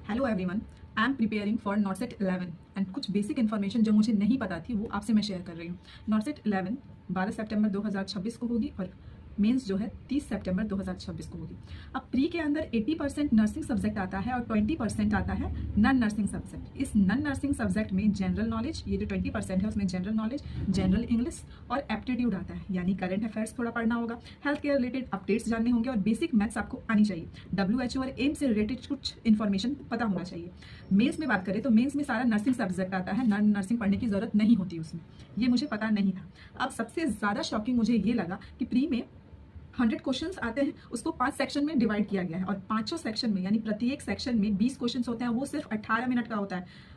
Hello everyone, I am preparing for नॉर्सेट 11 and कुछ basic information जो मुझे नहीं पता थी वो आपसे मैं शेयर कर रही हूँ। नॉर्सेट 11 12 सितंबर 2026 को होगी और मेंस जो है 30 सितंबर 2026 को होगी। अब प्री के अंदर 80% नर्सिंग सब्जेक्ट आता है और 20% आता है नॉन नर्सिंग सब्जेक्ट। इस नॉन नर्सिंग सब्जेक्ट में जनरल नॉलेज, ये जो 20% है उसमें जनरल नॉलेज, जनरल इंग्लिश और एप्टीट्यूड आता है, यानी करंट अफेयर्स थोड़ा पढ़ना होगा, हेल्थ केयर रिलेटेड अपडेट्स जानने होंगे और बेसिक मैथ्स आपको आनी चाहिए। WHO और एम्स से रिलेटेड कुछ इन्फॉर्मेशन पता होना चाहिए। मेंस में बात करें तो मेंस में सारा नर्सिंग सब्जेक्ट आता है, नॉन नर्सिंग पढ़ने की जरूरत नहीं होती उसमें, ये मुझे पता नहीं था। अब सबसे ज़्यादा शॉकिंग मुझे ये लगा कि प्री में 100 क्वेश्चंस आते हैं, उसको 5 सेक्शन में डिवाइड किया गया है और पांचों सेक्शन में यानी प्रत्येक सेक्शन में 20 क्वेश्चंस होते हैं, वो सिर्फ 18 मिनट का होता है।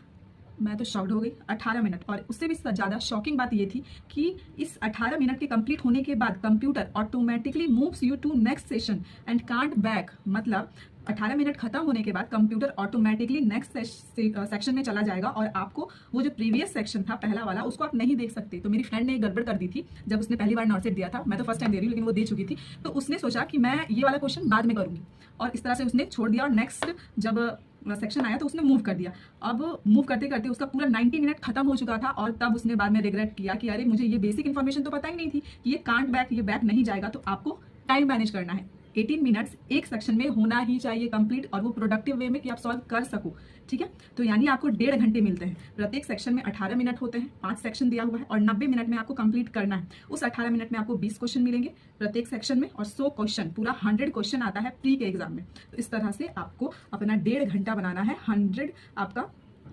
मैं तो शॉक्ड हो गई, 18 मिनट। और उससे भी ज़्यादा शॉकिंग बात ये थी कि इस 18 मिनट के कंप्लीट होने के बाद computer automatically moves you to next session and can't back. मतलब 18 मिनट खत्म होने के बाद कंप्यूटर ऑटोमेटिकली नेक्स्ट सेक्शन में चला जाएगा और आपको वो जो प्रीवियस सेक्शन था पहला वाला उसको आप नहीं देख सकते। तो मेरी फ्रेंड ने गड़बड़ कर दी थी जब उसने पहली बार नॉर्सेट दिया था। मैं तो फर्स्ट टाइम दे रही हूँ लेकिन वो दे चुकी थी, तो उसने सोचा कि मैं ये वाला क्वेश्चन बाद में करूंगी और इस तरह से उसने छोड़ दिया और नेक्स्ट जब सेक्शन आया तो उसने मूव कर दिया। अब मूव करते करते उसका पूरा 90 मिनट खत्म हो चुका था और तब उसने बाद में रिग्रेट किया कि अरे मुझे ये बेसिक इन्फॉर्मेशन तो पता ही नहीं थी कि ये कांट बैक, ये बैक नहीं जाएगा। तो आपको टाइम मैनेज करना है, 18 मिनट्स एक सेक्शन में होना ही चाहिए कंप्लीट, और वो प्रोडक्टिव वे में कि आप सॉल्व कर सको। ठीक है, तो यानी आपको 1.5 घंटे मिलते हैं। प्रत्येक सेक्शन में 18 मिनट होते हैं, 5 सेक्शन दिया हुआ है और 90 मिनट में आपको कंप्लीट करना है। उस 18 मिनट में आपको 20 क्वेश्चन मिलेंगे प्रत्येक सेक्शन में और 100 क्वेश्चन, पूरा 100 क्वेश्चन आता है प्री के एग्जाम में। तो इस तरह से आपको अपना 1.5 घंटा बनाना है, 100 आपका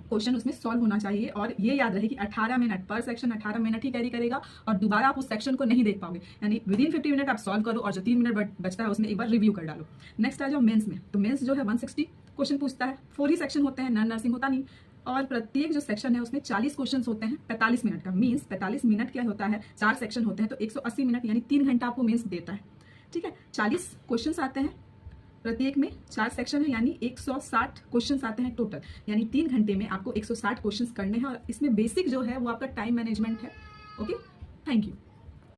क्वेश्चन उसमें सॉल्व होना चाहिए। और ये याद रहे कि 18 मिनट पर सेक्शन, 18 मिनट ही कैरी करेगा और दोबारा आप उस सेक्शन को नहीं देख पाओगे। यानी विदिन 50 मिनट आप सॉल्व करो और जो 3 मिनट बचता है उसमें एक बार रिव्यू कर डालो। नेक्स्ट आ जाओ मेंस में। तो मेंस जो है 160 क्वेश्चन पूछता है, 4 ही सेक्शन होते हैं, नॉन नर्सिंग होता नहीं। और प्रत्येक जो सेक्शन है उसमें 40 क्वेश्चन होते हैं 45 मिनट का। मीन्स 45 मिनट क्या होता है, 4 सेक्शन होते हैं तो 180 मिनट यानी 3 घंटा आपको मेंस देता है। ठीक है, 40 क्वेश्चन आते हैं, प्रत्येक में 4 सेक्शन है यानी 160 क्वेश्चंस आते हैं टोटल, यानी 3 घंटे में आपको 160 क्वेश्चंस करने हैं। और इसमें बेसिक जो है वो आपका टाइम मैनेजमेंट है। Okay, thank you.